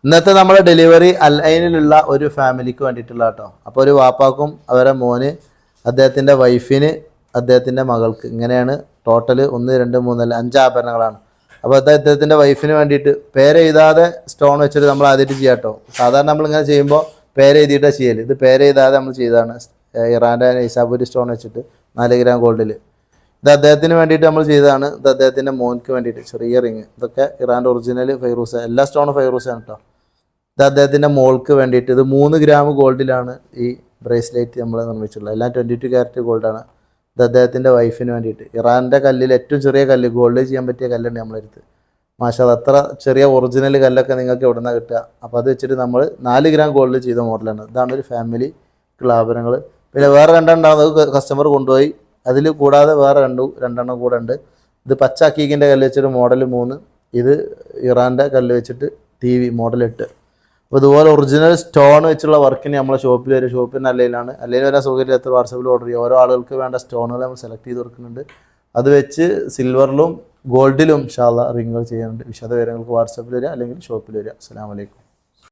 ഇന്നത്തെ നമ്മുടെ ഡെലിവറി അൽ ഐനിലുള്ള ഒരു ഫാമിലിക്ക് വേണ്ടിയിട്ടുള്ള കേട്ടോ. അപ്പോൾ ഒരു വാപ്പാക്കും അവരെ മോന്, അദ്ദേഹത്തിൻ്റെ വൈഫിന്, അദ്ദേഹത്തിൻ്റെ മകൾക്ക്, ഇങ്ങനെയാണ് ടോട്ടൽ 1 2 3 4 5 ആഭരണങ്ങളാണ്. അപ്പോൾ അദ്ദേഹത്തിൻ്റെ വൈഫിന് വേണ്ടിയിട്ട് പേരെഴുതാതെ സ്റ്റോൺ വെച്ചിട്ട് നമ്മൾ ആദ്യമായിട്ട് ചെയ്യാം കേട്ടോ. സാധാരണ നമ്മളിങ്ങനെ ചെയ്യുമ്പോൾ പേരെഴുതിയിട്ടാണ് ചെയ്യൽ. ഇത് പേരെഴുതാതെ നമ്മൾ ചെയ്തതാണ്. ഇറാൻ്റെ നൈസാപൂരി സ്റ്റോൺ വെച്ചിട്ട് 4 ഗ്രാം ഗോൾഡിൽ. ഇത് അദ്ദേഹത്തിന് വേണ്ടിയിട്ട് നമ്മൾ ചെയ്തതാണ്. ഇത് അദ്ദേഹത്തിൻ്റെ മോൻക്ക് വേണ്ടിയിട്ട് ചെറിയ റിങ്. ഇതൊക്കെ ഇറാൻ്റെ ഒറിജിനൽ ഫൈറൂസ, എല്ലാ സ്റ്റോണും ഫൈറൂസാണ് കേട്ടോ. ഇത് അദ്ദേഹത്തിൻ്റെ മോൾക്ക് വേണ്ടിയിട്ട്. ഇത് 3 ഗ്രാം ഗോൾഡിലാണ് ഈ ബ്രേസ്ലെറ്റ് നമ്മൾ നിർമ്മിച്ചിട്ടുള്ളത്. എല്ലാം 22 ക്യാരറ്റ് ഗോൾഡാണ്. ഇത് അദ്ദേഹത്തിൻ്റെ വൈഫിന് വേണ്ടിയിട്ട്. ഇറാൻ്റെ കല്ലിൽ ഏറ്റവും ചെറിയ കല്ല്, ഗോൾഡ് ചെയ്യാൻ പറ്റിയ കല്ലുണ്ട് നമ്മളെടുത്ത്. മാഷാഅല്ലാഹ്, അത്ര ചെറിയ ഒറിജിനൽ കല്ലൊക്കെ നിങ്ങൾക്ക് എവിടെ നിന്നാണ് കിട്ടുക. അപ്പോൾ അത് വെച്ചിട്ട് നമ്മൾ 4 ഗ്രാം ഗോൾഡ് ചെയ്ത മോഡലാണ്. ഇതാണ് ഒരു ഫാമിലിക്കുള്ള ആഭരണങ്ങൾ. പിന്നെ വേറെ 2 ഉണ്ടാകുന്നത് കസ്റ്റമർ കൊണ്ടുപോയി. അതിൽ കൂടാതെ വേറെ 2 കൂടെ ഉണ്ട്. ഇത് പച്ച അക്കീക്കിൻ്റെ കല്ല് വെച്ചിട്ട് മോഡൽ 3. ഇത് ഇറാൻ്റെ കല്ല് വെച്ചിട്ട് TV മോഡൽ 8. അപ്പോൾ ഇതുപോലെ ഒറിജിനൽ സ്റ്റോൺ വെച്ചുള്ള വർക്കിന് നമ്മളെ ഷോപ്പിൽ വരും. ഷോപ്പിന് അല്ലയിലാണ്. അല്ലെങ്കിൽ വരാൻ സൗകര്യത്തിൽ വാട്സപ്പിൽ ഓർഡർ ചെയ്യും. ഓരോ ആളുകൾക്ക് വേണ്ട സ്റ്റോണുകൾ നമ്മൾ സെലക്ട് ചെയ്ത് കൊടുക്കുന്നുണ്ട്. അത് വെച്ച് സിൽവറിലും ഗോൾഡിലും ഇൻഷാ അല്ലാഹ് റിങ്ങുകൾ ചെയ്യുന്നുണ്ട്. വിശദവിവരങ്ങൾക്ക് വാട്സപ്പിൽ വരിക അല്ലെങ്കിൽ ഷോപ്പിൽ വരിക. അസ്സലാമു അലൈക്കും.